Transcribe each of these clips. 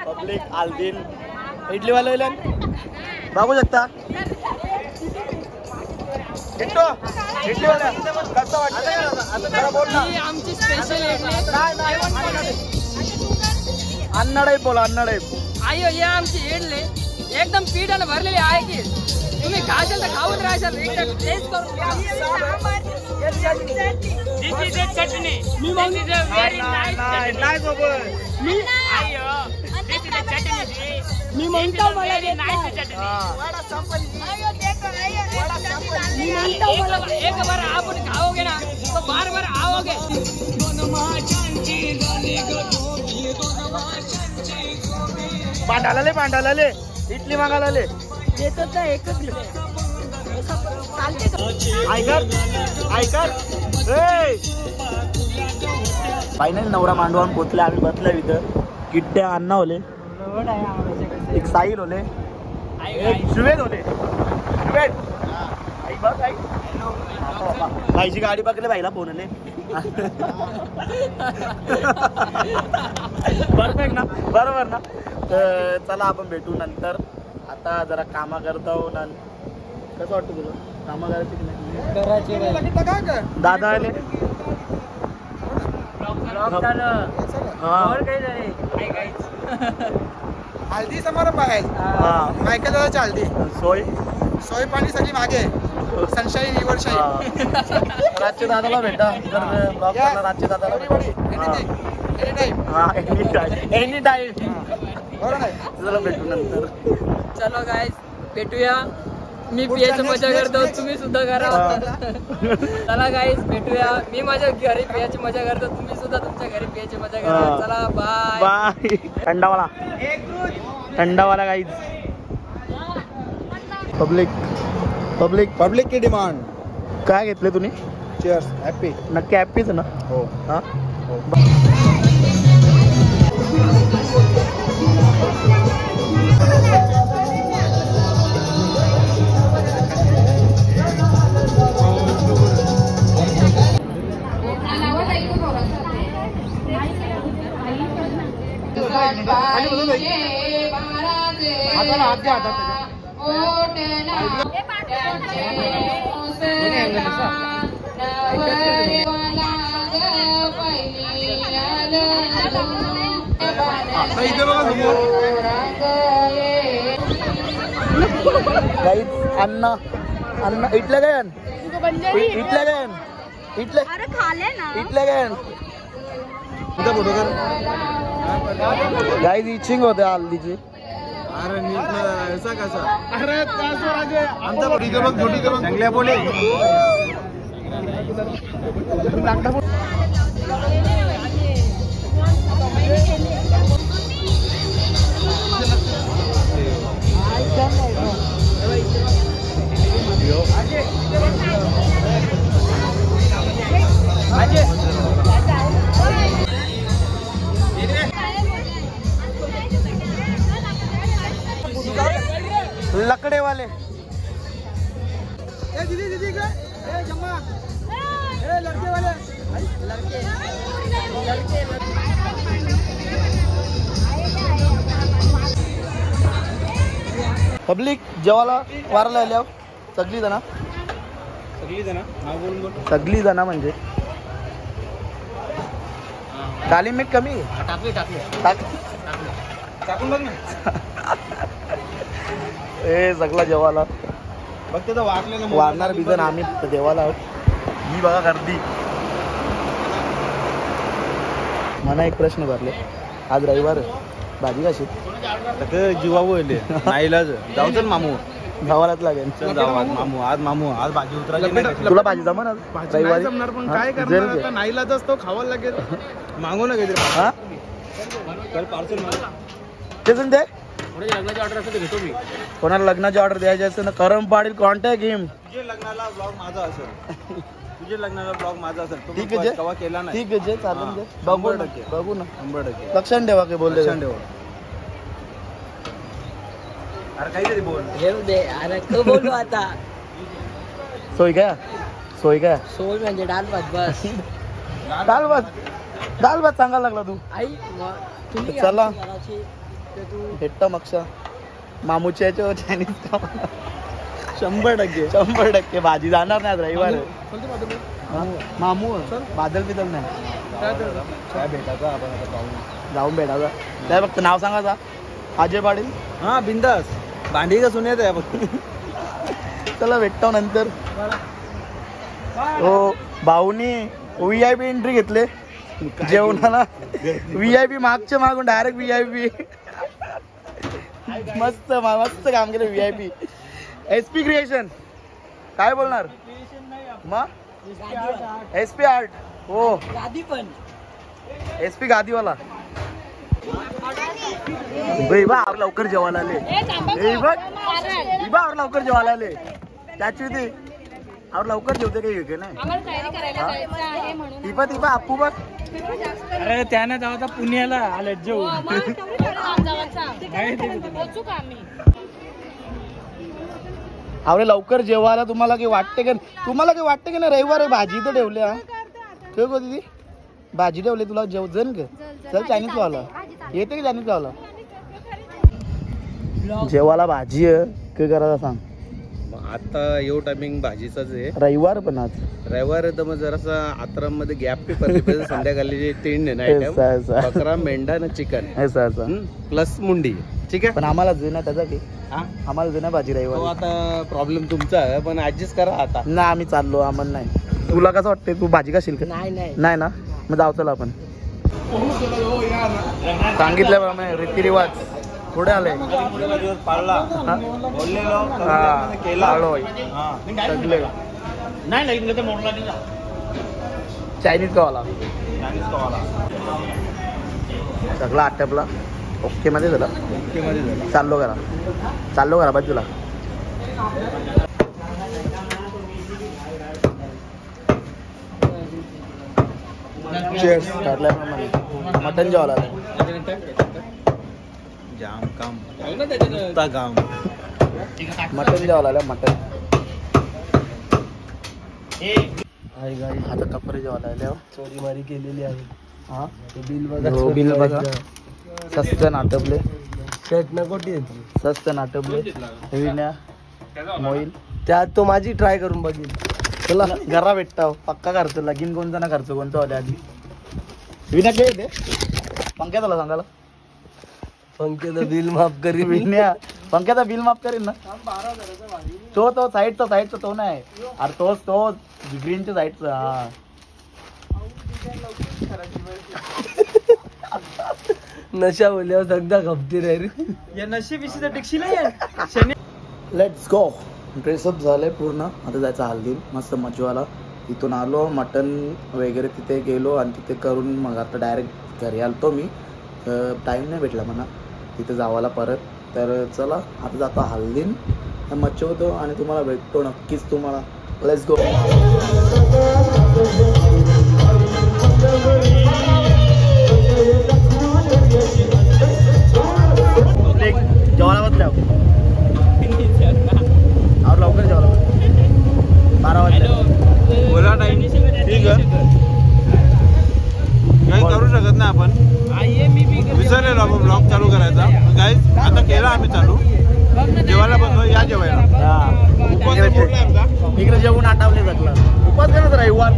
Public आलदीन idli वाले बघू शकता. इडली वाला कसं वाटतं बोल ना. आमची स्पेशल अन्नडे बोला अन्नडे. आयो ये आमची इडली एकदम पीठाने भरलेली आहे की तुम्ही खाशाल तर खाऊन राहाल. एकदा टेस्ट करून घ्या. This is a chutney. This is a very nice chutney. मी आयो this is a chutney. मी म्हणतो मला very nice chutney. वडा संपल. आयो देखो मी म्हणतो मला एक बार आपण खाओगे ना तो बार बार आओगे. पांडाला ले इडली मागायला ले देतो तर एकच चालते. ऐकर फायनल नवरा मांडवान पोचले. आम्ही बसल्या इथं. किट्ट्या अण्णा होले, एक साहिल होले, एक शुवेद होले. शुवेद आई बघ आई भाईची गाडी पकडले. भाईला फोनले परफेक्ट ना बरोबर ना. तर चला आपण भेटू नंतर. आता जरा कामा करतो ना. कसं वाटतं तुला कामा करायची की नाही? दादा आले हल्दी समारंभ आहे. मायकेल दादा चालती सोय पाणी सगळी मागे सनशाई निवडशाही. राजचे दादाला भेटा. राजचे दादाला एनी टाइम चला भेटू नंतर. चलो गाइस भेटूया. मी पियाची मजा करतो तुम्ही सुद्धा करा. चला गाइस भेटूया. मी माझ्या घरी पियाची मजा करतो तुम्ही सुद्धा तुमच्या घरी पियाची मजा करा. चला बाय बाय. थंडावाला गाइस. पब्लिक की डिमांड काय घेतले तुम्ही? चीयर्स. हॅपी नक्की हॅपीच ना? हो. हा अण्णा अण्णा इटल्या काय इटल्या काय इटल्या इटल्या काय गाईज इचिंग होते हल्दीची. अरे नीट ऐसा कसा. अरे आमचा चांगल्या बोले लकड़े वाले दीदी जम्मा लड़के वाले पब्लिक जेवायला वारायला आल्या सगळी जण म्हणजे तालीम मीठ कमी टाकून बघ ना. ए सगळा जेवायला बघ ते वाकलेलं वारणार बिजन आम्ही देवाला आहोत. ही बघा गर्दी. मला एक प्रश्न भरले. आज रविवार भाजी कशी जीवा बोलले नाईलाज जाऊ चल मामू गावालाच लागेल. मामू आज भाजी उतरायची. तुला भाजी जमन आज रविवारी? जमणार पण काय करणार. नाईलाज असतो खावायला लागेल. मागू ना काहीतरी. हा पार्सल ते दे. लग्नाची ऑर्डर असेल घेतो मी. कोणाला लग्नाची ऑर्डर द्यायची असेल ना करम पाडील कॉन्टॅक्ट हिम. तुझे लग्नाला ब्लॉग माझा असेल. ठीक आहे कवा केला नाही. ठीक आहे चालेल दे. बघू ना 100% लक्षात ठेवा की बोलले. लक्षात ठेवा. अरे काहीतरी बोल. अरे तू बोलू आता. सोय काय सोय म्हणजे डाल भात बस. दाल भात सांगायला लागला तू. चला भेटता मक्षा मामूच्या याच्यावर चायनीज का 100% भाजी जाणार नाही आज रविवार आहे. मामू बादल बिदल नाही काय भेटायचं आपण जाऊन भेटायचं काय फक्त नाव सांगायचा अजय पाटील. हा बिंदास भांडी का सुनेत आहे फक्त. चला भेटतो नंतर. हो भाऊनी VIP एंट्री घेतले जेवणाला. VIP मागच्या मागून डायरेक्ट VIP मस्त मस्त काम केलं VIP. SP क्रिएशन काय बोलणार मग SP आर्ट हो गादी पण SP गादीवाला. बा लवकर जेवायला आले बा लवकर जेवायला आले त्याची ती और लवकर जेवते काही घेते नाही ती आपू बघ. अरे त्यानं जाऊ पुण्याला आले जेवून. अरे लवकर जेवायला तुम्हाला काही वाटते का ना रविवार भाजी तर ठेवले हा ठेव का दीदी भाजी ठेवली तुला जेव जण का चल चायनीज खावाला येते की चायनीज खावाला जेवायला भाजी आहे काय करायचं सांग. आता येऊ टायमिंग भाजीचाच आहे रविवार पण आज रविवार आहे तर मग जरासा आत्राम मध्ये गॅप पे पडले संध्याकाळी जे 3 आयटम बकरा मेंढा आणि चिकन प्लस मुंडी ठीक आहे. पण आम्हाला जुना त्याचा की आम्हाला जुना भाजी रविवार. आता प्रॉब्लेम तुमचा आहे पण ऍडजस्ट करा आता. ना आम्ही चाललो आम्हाला नाही. तुला कसं वाटतंय तू भाजी खाशील का नाही ना मग जाऊ चला आपण. सांगितल्याप्रमाणे रीतिरिवाज पुढे आले चायनीज खावाला सगळा आटपला ओके मध्ये झाला चाललो करा बाजूला. मटन जेवायला जाम काम काम मटन जेवायला मटन आता कपडे जेवायला चोरी मारी केलेली आहे. हा बिल बघा स्वस्त नाटपले शर्ट कोटी स्वस्त नाटपले मोईल त्यात तो माझी ट्राय करून बघील. चला घरा भेटता पक्का खर्च लगीन कोणता ना खर्च कोणता होता आधी विना काय येते पंक्याला सांगायला पंक्याचा बिल माफ करी विन्या पंक्याचा बिल माफ करीन ना तो साईडचा तो नाही अरे तो ग्रीनच्या साईडचा. हा नशा बोलल्यावर सगळा खपती रे या नशे विषयी टिकशी नाही. लेट्स गो ड्रेसअप झालंय पूर्ण आता जायचं हल्दी मस्त मजवाला. इथून आलो मटन वगैरे तिथे गेलो आणि तिथे करून मग आता डायरेक्ट घरी आलतो मी. टाईम नाही भेटला म्हणा तिथे जावाला परत. तर चला आता जातो हल्दीन मच्छवतो आणि तुम्हाला भेटतो नक्कीच तुम्हाला. Let's go. जेवायला बसल्या और लवकर जेवायला 12 वाजता बोला टाइम ठीक आहे काही करू शकत नाही आपण विसरलेलो आपण ब्लॉग चालू करायचा गाईज आता केला आम्ही चालू जेवायला बसलो या जेवायला. इकडे जेवून आटावले जगला उपास करत रविवार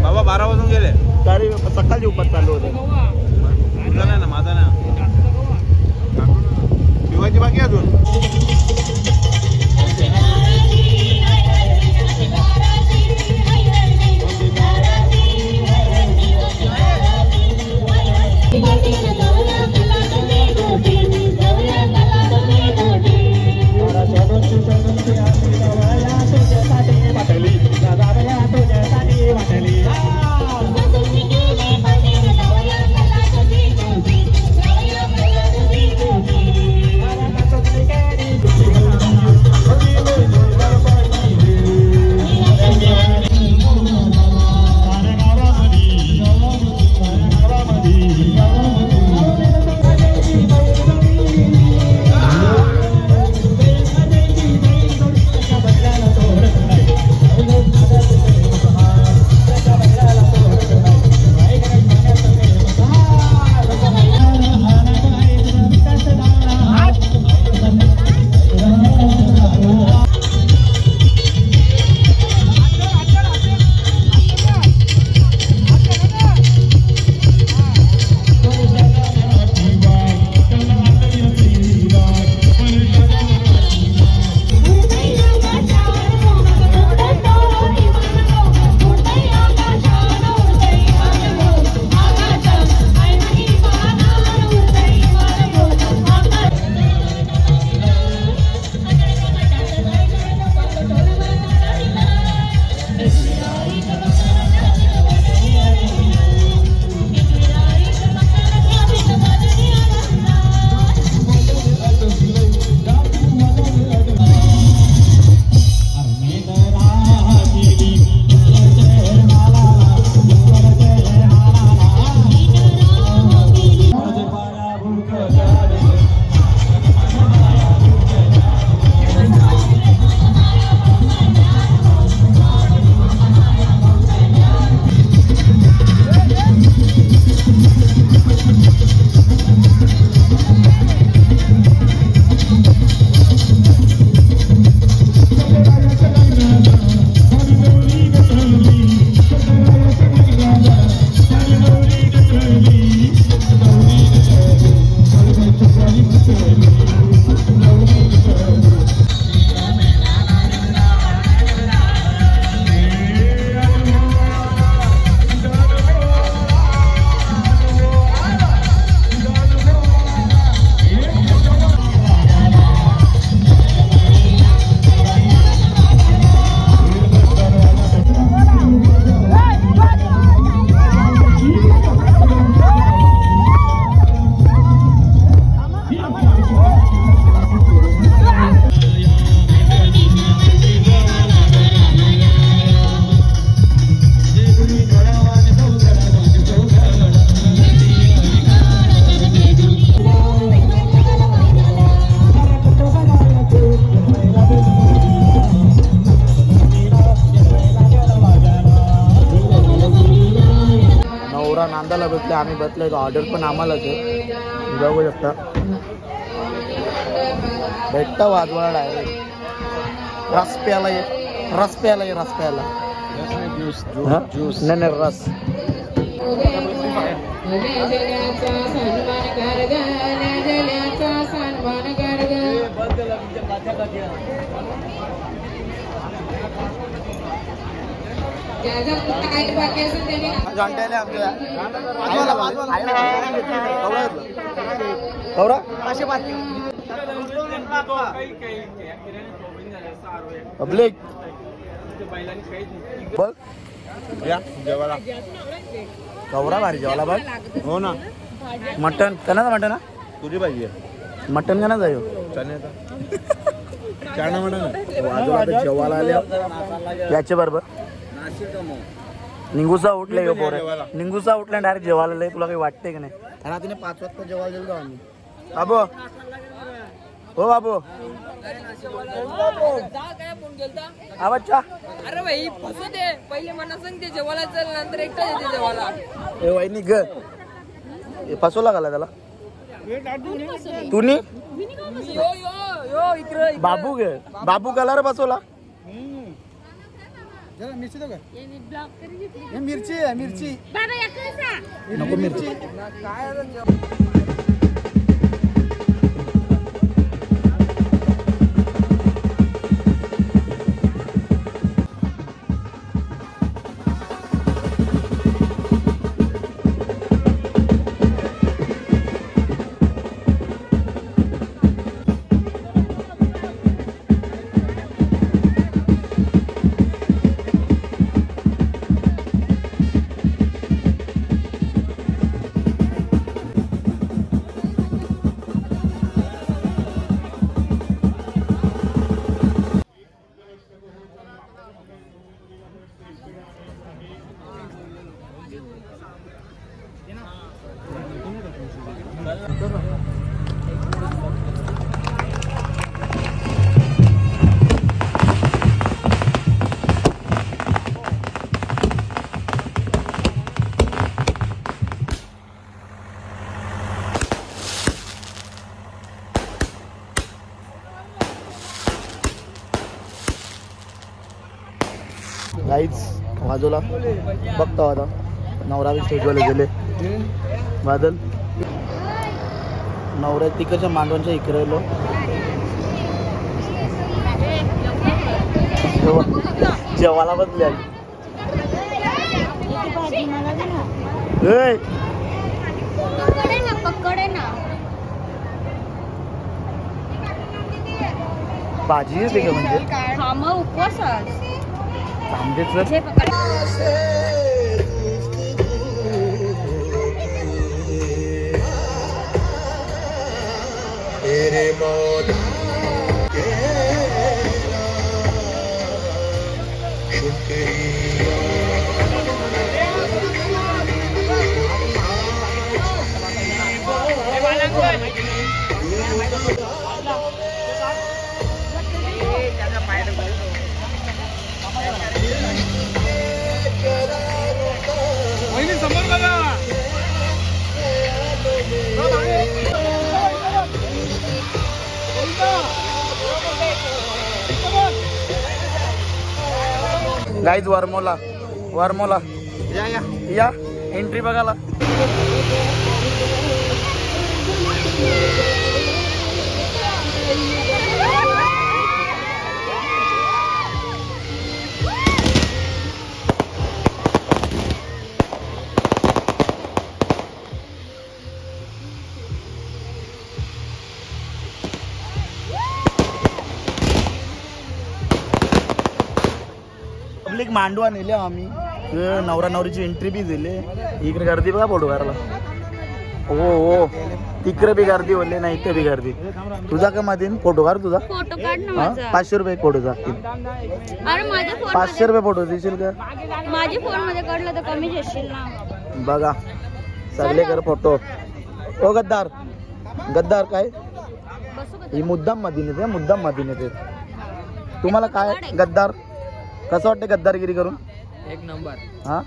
बाबा 12 वाजून गेले तरी सकाळची उपास चालू होते. तुझा नाही ना माझा नाही शिवाजी बाकी अजून नवरा नांदाला बसले, आम्ही बसलोय. ऑर्डर पण आम्हालाच आहे, बघू शकता. भेटता वाजवा डायरेक्ट. रस प्याला ये, रस प्याला ये, रस प्याला. नाही नाही रस. पब्लिक बघ या जेवायला. कवरा भारी जेवायला बघ. हो ना. मटन कनाचा मटन. तुझी पाहिजे मटन कना जायो चाणा म्हणा वाजवा जेवायला आल्या याच्या बरोबर निंगूसा उठले हो पोरे. निंगूसा उठला डायरेक्ट जेवायला लय. तुला काही वाटते की नाही? आणि तिने 5 वाजता जेवायला गेलो आम्ही. बाबू हो बाबू बच्चा. अरे भाई फसू दे पहिले मला सांग ते जेवायला चल नंतर एकटा येते जेवायला. ए वहिनी ग फसवला घाला त्याला तुम्ही. यो यो यो इकडे बाबू गे बाबू कलर बसवला. मिरची दो मिरची आहे मिरची नको मिरची. गाईच बाजूला बघतो आता. नवरा बी स्टेजवाले गेले. बादल नवऱ्या तिकडच्या मांडवांच्या इकडे लो. जेवायला बसले. भाजी येते का म्हणजे उपवास आंबेच गाईज वरमोला वरमोला या या या एंट्री बघायला. पब्लिक मांडवा नेले आम्ही. नवरा नवरीची एंट्री बी दिले. इकडे गर्दी बघा फोटो काढला. हो हो तिकडे बी गर्दी बोलले नाही इथे बी गर्दी. तुझा का मध्ये फोटो काढ तुझा. फोटो काढ ना माझा. 500 रुपये फोटो जातील. अरे माझ्या फोन 500 रुपये फोटो देशील का? माझ्या फोन मध्ये काढलं तर कमी देशील ना. बघा सगळे कर फोटो. ओ गद्दार गद्दार काय ही मुद्दाम मध्ये नेते. मुद्दाम मध्ये नेते. तुम्हाला काय गद्दार कसं वाटतं गद्दारगिरी करून? एक नंबर. हा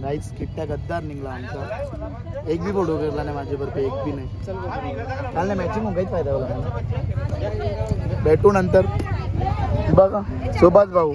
गाईस किट्ट्या गद्दार निघला आमचा. एक बी फोटो केला नाही माझ्याबरोबर, एक बी नाही. चाल नाही मॅचिंग मग काहीच फायदा होला नाही. भेटू नंतर. बघा सुभाष भाऊ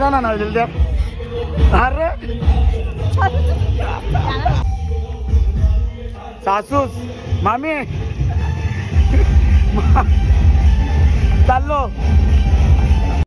जा ना जल्दी अरे सासूस मामी चाललो